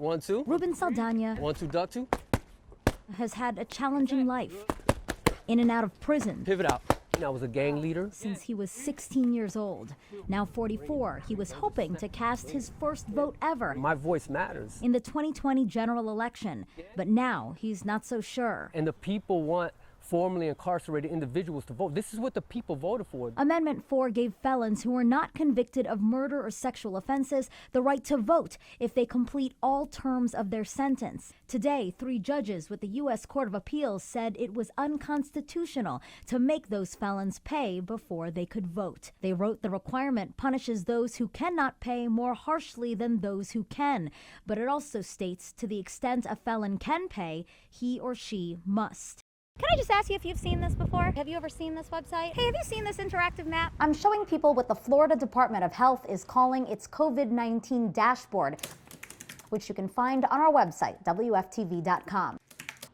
1, 2. Ruben Saldana 1, 2, duck 2. has had a challenging life, in and out of prison. Pivot out. I was a gang leader. Since he was 16 years old. Now 44, he was hoping to cast his first vote ever My voice matters. in the 2020 general election, but now he's not so sure. And the people want formerly incarcerated individuals to vote. This is what the people voted for. Amendment 4 gave felons who were not convicted of murder or sexual offenses the right to vote if they complete all terms of their sentence. Today, 3 judges with the U.S. Court of Appeals said it was unconstitutional to make those felons pay before they could vote. They wrote the requirement punishes those who cannot pay more harshly than those who can, but it also states to the extent a felon can pay, he or she must. Can I just ask you if you've seen this before? Have you ever seen this website? Hey, have you seen this interactive map? I'm showing people what the Florida Department of Health is calling its COVID-19 dashboard, which you can find on our website, WFTV.com.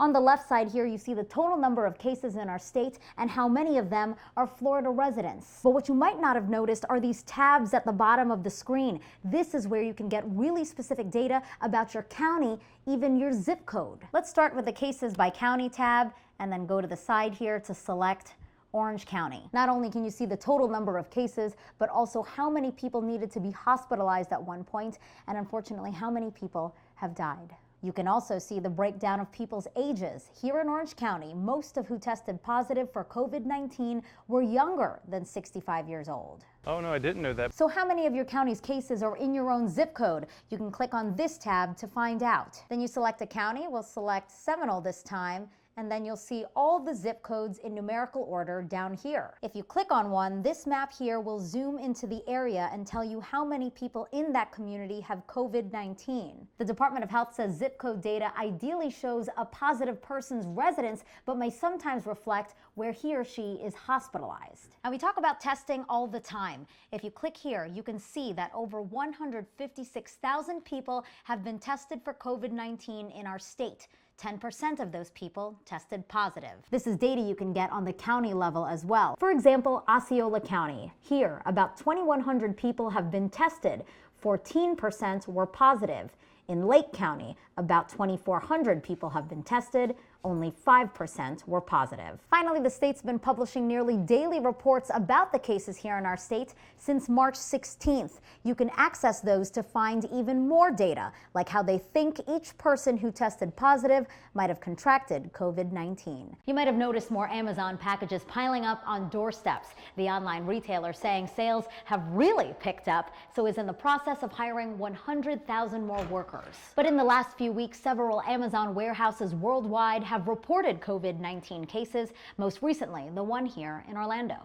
On the left side here, you see the total number of cases in our state and how many of them are Florida residents. But what you might not have noticed are these tabs at the bottom of the screen. This is where you can get really specific data about your county, even your zip code. Let's start with the cases by county tab and then go to the side here to select Orange County. Not only can you see the total number of cases, but also how many people needed to be hospitalized at one point, and unfortunately how many people have died. You can also see the breakdown of people's ages. Here in Orange County, most of who tested positive for COVID-19 were younger than 65 years old. Oh no, I didn't know that. So how many of your county's cases are in your own zip code? You can click on this tab to find out. Then you select a county. We'll select Seminole this time, and then you'll see all the zip codes in numerical order down here. If you click on one, this map here will zoom into the area and tell you how many people in that community have COVID-19. The Department of Health says zip code data ideally shows a positive person's residence, but may sometimes reflect where he or she is hospitalized. And we talk about testing all the time. If you click here, you can see that over 156,000 people have been tested for COVID-19 in our state. 10% of those people tested positive. This is data you can get on the county level as well. For example, Osceola County. Here, about 2,100 people have been tested. 14% were positive. In Lake County, about 2,400 people have been tested. Only 5% were positive. Finally, the state's been publishing nearly daily reports about the cases here in our state since March 16th. You can access those to find even more data, like how they think each person who tested positive might have contracted COVID-19. You might have noticed more Amazon packages piling up on doorsteps. The online retailer saying sales have really picked up, so is in the process of hiring 100,000 more workers. But in the last few weeks, several Amazon warehouses worldwide have reported COVID-19 cases, most recently the one here in Orlando.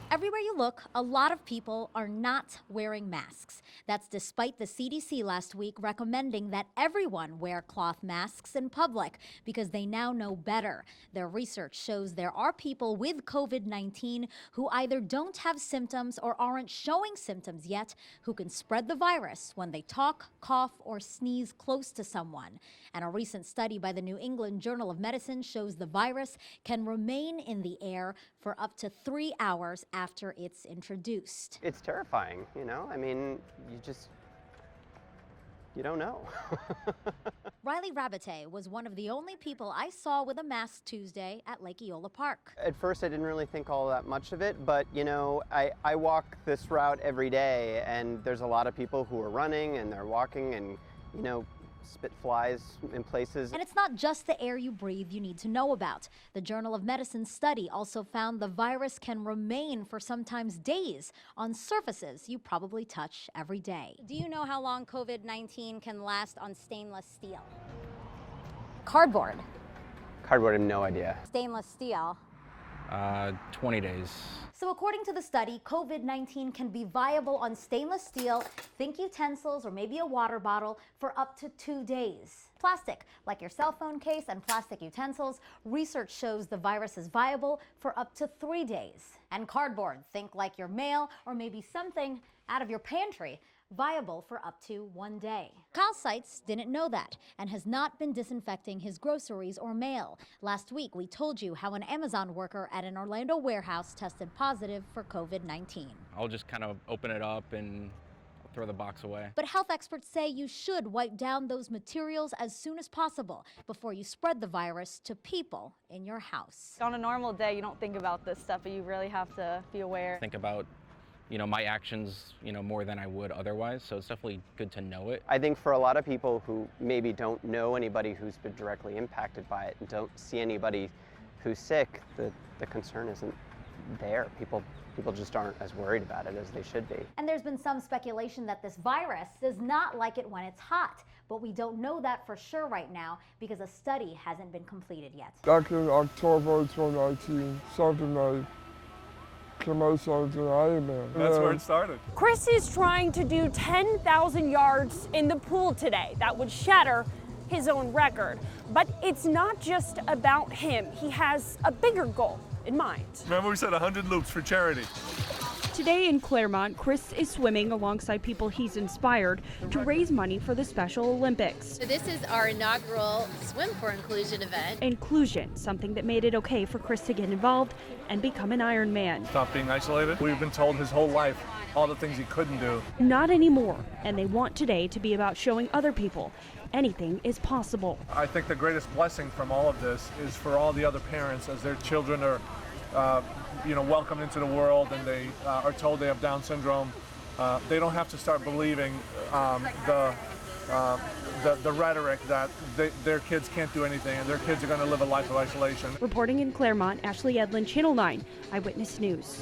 Everywhere you look, a lot of people are not wearing masks. That's despite the CDC last week recommending that everyone wear cloth masks in public because they now know better. Their research shows there are people with COVID-19 who either don't have symptoms or aren't showing symptoms yet who can spread the virus when they talk, cough, or sneeze close to someone. And a recent study by the New England Journal of Medicine shows the virus can remain in the air for up to 3 hours after it's introduced. It's terrifying, you know? I mean, you don't know. Riley Rabate was one of the only people I saw with a mask Tuesday at Lake Eola Park. At first, I didn't really think all that much of it, but you know, I walk this route every day, and there's a lot of people who are running and they're walking and, you know, spit flies in places. And it's not just the air you breathe you need to know about. The Journal of Medicine study also found the virus can remain for sometimes days on surfaces you probably touch every day. Do you know how long COVID-19 can last on stainless steel? Cardboard. Cardboard, I have no idea. Stainless steel. 20 days. So according to the study, COVID-19 can be viable on stainless steel, think utensils, or maybe a water bottle for up to 2 days. Plastic, like your cell phone case and plastic utensils, research shows the virus is viable for up to 3 days. And cardboard, think like your mail or maybe something out of your pantry, viable for up to 1 day. Kyle Seitz didn't know that and has not been disinfecting his groceries or mail. Last week, we told you how an Amazon worker at an Orlando warehouse tested positive for COVID-19. I'll just kind of open it up and throw the box away. But health experts say you should wipe down those materials as soon as possible before you spread the virus to people in your house. On a normal day, you don't think about this stuff, but you really have to be aware. Think about, my actions, more than I would otherwise. So it's definitely good to know it. I think for a lot of people who maybe don't know anybody who's been directly impacted by it and don't see anybody who's sick, the concern isn't there. People just aren't as worried about it as they should be. And there's been some speculation that this virus does not like it when it's hot, but we don't know that for sure right now because a study hasn't been completed yet. Back in October 2019, something I came outside to Ironman. That's where it started. Chris is trying to do 10,000 yards in the pool today. That would shatter his own record. But it's not just about him. He has a bigger goal in mind. Remember we said 100 loops for charity. Today in Claremont, Chris is swimming alongside people he's inspired to raise money for the Special Olympics. So this is our inaugural Swim for Inclusion event. Inclusion, something that made it okay for Chris to get involved and become an Ironman. Stop being isolated. We've been told his whole life all the things he couldn't do. Not anymore, and they want today to be about showing other people anything is possible. I think the greatest blessing from all of this is for all the other parents as their children are welcomed into the world and they are told they have Down syndrome. They don't have to start believing the rhetoric that their kids can't do anything and their kids are going to live a life of isolation. Reporting in Claremont, Ashley Edlin, Channel 9, Eyewitness News.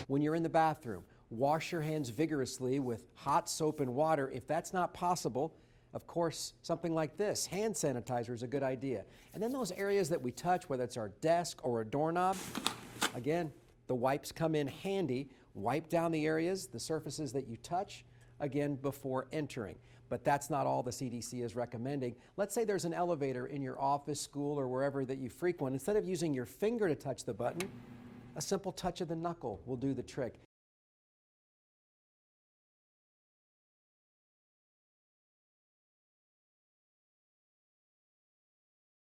When you're in the bathroom, wash your hands vigorously with hot soap and water. If that's not possible, of course, something like this, hand sanitizer, is a good idea. And then those areas that we touch, whether it's our desk or a doorknob, again, the wipes come in handy. Wipe down the areas, the surfaces that you touch, again, before entering. But that's not all the CDC is recommending. Let's say there's an elevator in your office, school, or wherever that you frequent. Instead of using your finger to touch the button, a simple touch of the knuckle will do the trick.